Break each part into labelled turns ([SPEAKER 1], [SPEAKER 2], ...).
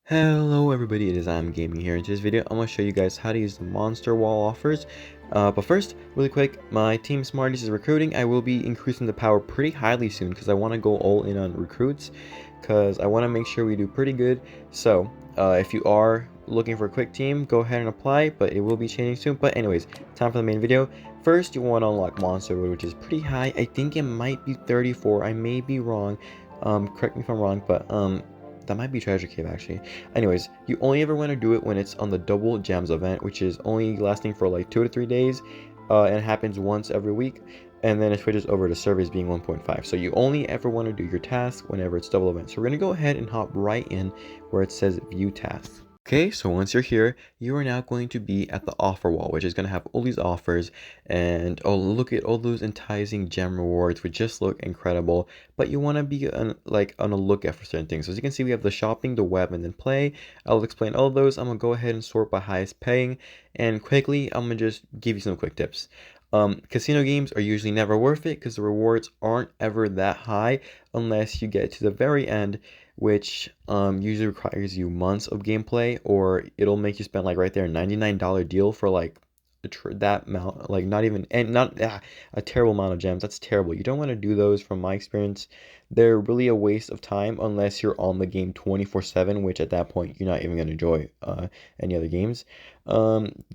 [SPEAKER 1] Hello everybody, it is I'm Gaming here. In today's video, I'm going to show you guys how to use the Monster Wall offers. But first, really quick, my Team Smarties is recruiting. I will be increasing the power pretty highly soon because I want to go all in on recruits because I want to make sure we do pretty good. So, if you are looking for a quick team, go ahead and apply, but it will be changing soon. But anyways, time for the main video. First, you want to unlock Monster Wood, which is pretty high. I think it might be 34. I may be wrong. Correct me if I'm wrong, but that might be Treasure Cave actually. Anyways, you only ever want to do it when it's on the double gems event, which is only lasting for like 2 to 3 days, and it happens once every week, and then it switches over to surveys being 1.5. So you only ever want to do your task whenever it's double event. So we're going to go ahead and hop right in where it says view tasks. Okay, so once you're here, you are now going to be at the offer wall, which is going to have all these offers, and oh, look at all those enticing gem rewards, which just look incredible. But you want to be on a lookout for certain things. So as you can see, we have the shopping, the web, and then play. I'll explain all of those. I'm gonna go ahead and sort by highest paying, and quickly, I'm gonna just give you some quick tips. Casino games are usually never worth it because the rewards aren't ever that high unless you get to the very end, which usually requires you months of gameplay, or it'll make you spend like right there a $99 deal for like that amount, like not even, and not a terrible amount of gems. That's terrible. You don't want to do those. From my experience, they're really a waste of time unless you're on the game 24/7, which at that point you're not even going to enjoy any other games.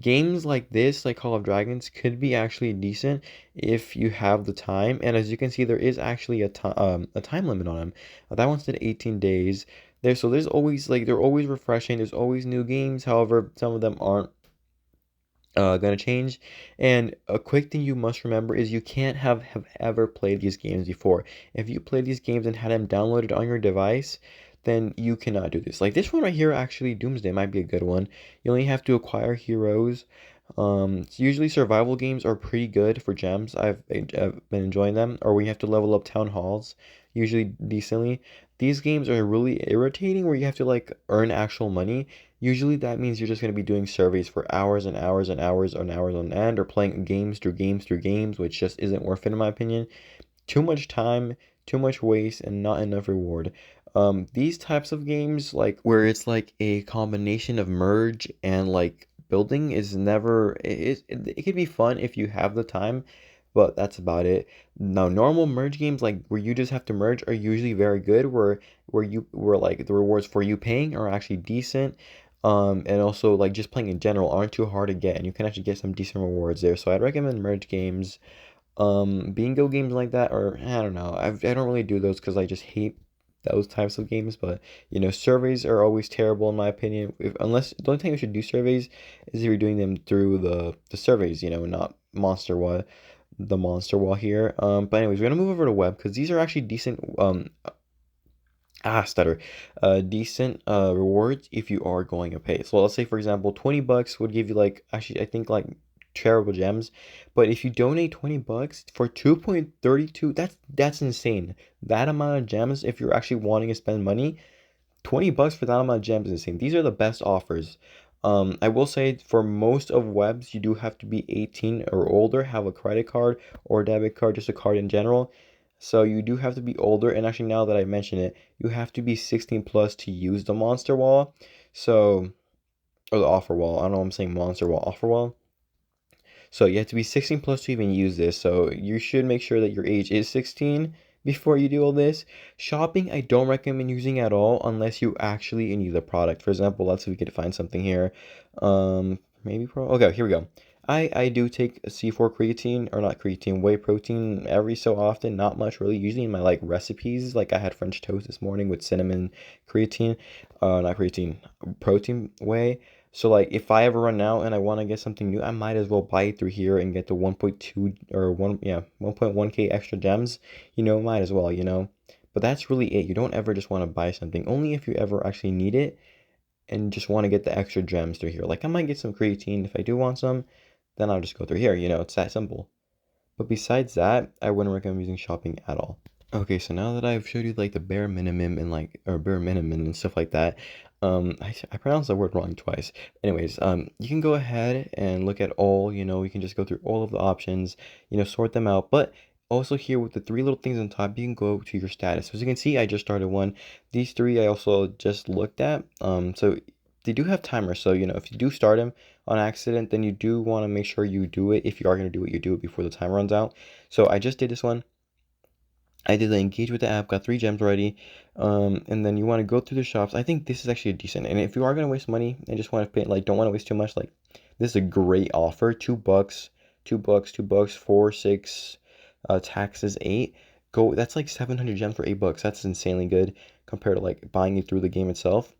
[SPEAKER 1] Games like this, like Call of Dragons, could be actually decent if you have the time. And as you can see, there is actually a time limit on them. That one's at 18 days. There's always like they're always refreshing. There's always new games. However, some of them aren't gonna change. And a quick thing you must remember is you can't have ever played these games before. If you played these games and had them downloaded on your device, then you cannot do this. Like this one right here, actually, Doomsday might be a good one. You only have to acquire heroes. Usually survival games are pretty good for gems. I've been enjoying them. Or we have to level up town halls, usually decently. These games are really irritating where you have to like earn actual money. Usually that means you're just going to be doing surveys for hours and hours and hours and hours on end, or playing games through games through games, which just isn't worth it in my opinion. Too much time, too much waste, and not enough reward. These types of games, like where it's like a combination of merge and like building, is never it could be fun if you have the time, but that's about it. Now, normal merge games like where you just have to merge are usually very good, where like the rewards for you paying are actually decent. And also like just playing in general aren't too hard to get, and you can actually get some decent rewards there. So I'd recommend merge games. Bingo games like that, or I don't know. I don't really do those because I just hate those types of games. But surveys are always terrible in my opinion. Unless the only time you should do surveys is if you're doing them through the surveys, not the monster wall here. But anyways, we're gonna move over to web because these are actually decent. Stutter. Decent rewards if you are going to pay. So let's say for example, $20 would give you like, actually I think like terrible gems, but if you donate $20 for 2.32, that's insane. That amount of gems, if you're actually wanting to spend money, $20 for that amount of gems is insane. These are the best offers. I will say for most of webs, you do have to be 18 or older, have a credit card or debit card, just a card in general. So you do have to be older, and actually now that I mention it, you have to be 16 plus to use the monster wall. So, or the offer wall. I don't know why I'm saying monster wall, offer wall. So you have to be 16 plus to even use this. So you should make sure that your age is 16 before you do all this. Shopping, I don't recommend using at all unless you actually need the product. For example, let's see if we could find something here. Maybe pro. Okay, here we go. I do take a C4 creatine, or not creatine, whey protein every so often, not much really, usually in my like recipes. Like I had French toast this morning with cinnamon creatine, not creatine, protein whey. So like if I ever run out and I want to get something new, I might as well buy it through here and get the 1.2 or 1.1k extra gems. Might as well. But that's really it. You don't ever just want to buy something, only if you ever actually need it and just want to get the extra gems through here. Like I might get some creatine if I do want some, then I'll just go through here. It's that simple. But besides that, I wouldn't recommend using shopping at all. Okay, so now that I've showed you like the bare minimum and like, or bare minimum and stuff like that, I pronounced the word wrong twice. Anyways, you can go ahead and look at all, you can just go through all of the options, sort them out. But Also here with the three little things on top, you can go to your status. So as you can see, I just started one. These three I also just looked at. So they do have timers. So, you know, if you do start them on accident, then you do want to make sure you do it. If you are going to do it, you do it before the time runs out. So I just did this one. I did the engage with the app, got 3 gems already. And then you want to go through the shops. I think this is actually a decent. And if you are going to waste money and just want to pay, like, don't want to waste too much, like, this is a great offer. $2, $2, 4, 6, taxes 8. Go, that's like 700 gems for $8. That's insanely good compared to like buying it through the game itself.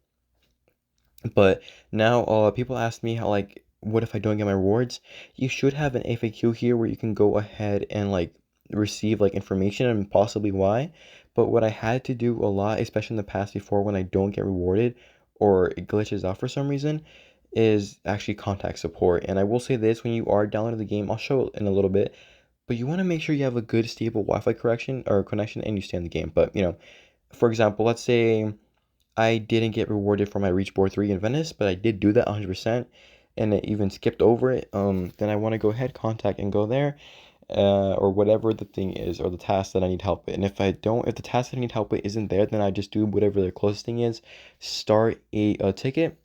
[SPEAKER 1] But now, people ask me how, like, what if I don't get my rewards? You should have an FAQ here where you can go ahead and like receive like information and possibly why. But what I had to do a lot, especially in the past before when I don't get rewarded or it glitches out for some reason, is actually contact support. And I will say this, when you are downloading the game, I'll show it in a little bit, but you want to make sure you have a good stable Wi-Fi connection and you stay in the game. But you know, for example, let's say I didn't get rewarded for my Reach Board 3 in Venice, but I did do that 100%, and it even skipped over it. Then I want to go ahead, contact, and go there, or whatever the thing is, or the task that I need help with. And if if the task that I need help with isn't there, then I just do whatever the closest thing is, start a ticket.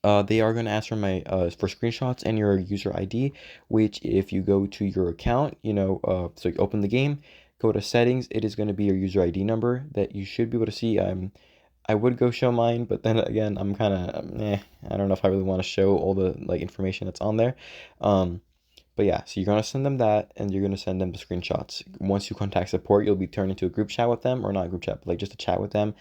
[SPEAKER 1] They are going to ask for my for screenshots and your user ID, which if you go to your account, you know, so you open the game, go to settings, it is going to be your user ID number that you should be able to see. I would go show mine, but then again, I'm kind of, I don't know if I really want to show all the like information that's on there. But yeah, so you're going to send them that, and you're going to send them the screenshots. Once you contact support, you'll be turned into a group chat with them, or not a group chat, but like just a chat with them.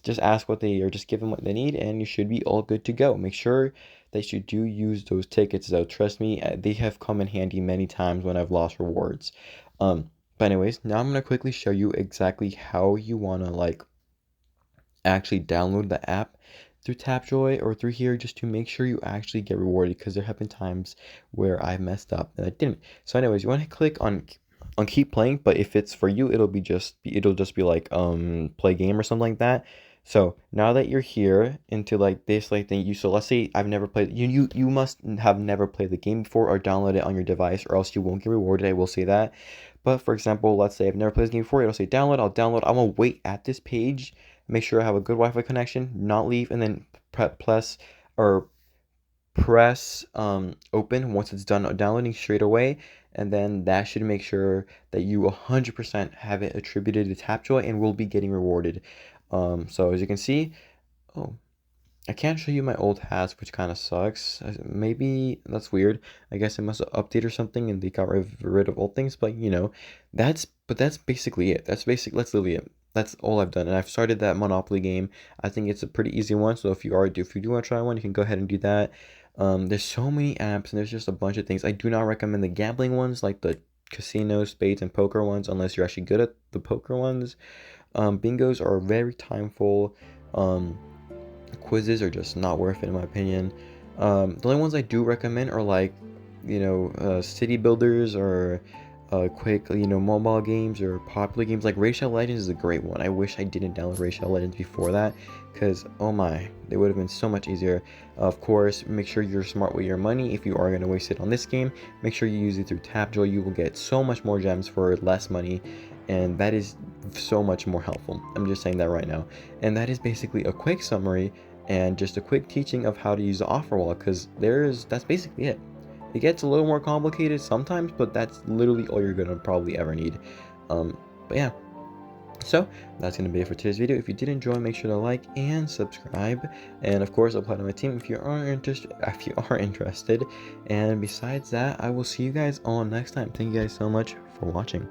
[SPEAKER 1] Just ask what they, or just give them what they need, and you should be all good to go. Make sure that you do use those tickets, though. Trust me, they have come in handy many times when I've lost rewards. But anyways, now I'm going to quickly show you exactly how you want to like actually download the app through Tapjoy or through here, just to make sure you actually get rewarded, because there have been times where I messed up and I didn't. So anyways, you want to click on keep playing, but if it's for you, it'll just be like play game or something like that. So now that you're here into like this like thing, so let's say I've never played, you must have never played the game before or download it on your device, or else you won't get rewarded. I will say that. But for example, let's say I've never played this game before, it'll say download, I'll download, I'm gonna wait at this page, make sure I have a good Wi-Fi connection, not leave, and then press open once it's done downloading straight away, and then that should make sure that you 100% have it attributed to Tapjoy and will be getting rewarded. So as you can see, oh, I can't show you my old hats, which kind of sucks. Maybe that's weird. I guess it must have updated or something and they got rid of old things, but you know, that's basically it. That's literally it. That's all I've done, and I've started that Monopoly game. I think it's a pretty easy one, so if you do want to try one, you can go ahead and do that. There's so many apps and there's just a bunch of things. I do not recommend the gambling ones, like the casino, spades, and poker ones, unless you're actually good at the poker ones. Bingos are very timeful. Quizzes are just not worth it in my opinion. The only ones I do recommend are like, you know, city builders, or quick, you know, mobile games or popular games. Like Racial Legends is a great one. I wish I didn't download Racial Legends before that, because oh my, they would have been so much easier. Of course, make sure you're smart with your money. If you are going to waste it on this game, make sure you use it through Tapjoy. You will get so much more gems for less money, and that is so much more helpful. I'm just saying that right now. And that is basically a quick summary and just a quick teaching of how to use the offer wall, because that's basically it. It gets a little more complicated sometimes, but that's literally all you're gonna probably ever need. But yeah, so that's gonna be it for today's video. If you did enjoy, make sure to like and subscribe, and of course apply to my team if you are interested. And besides that, I will see you guys all next time. Thank you guys so much for watching.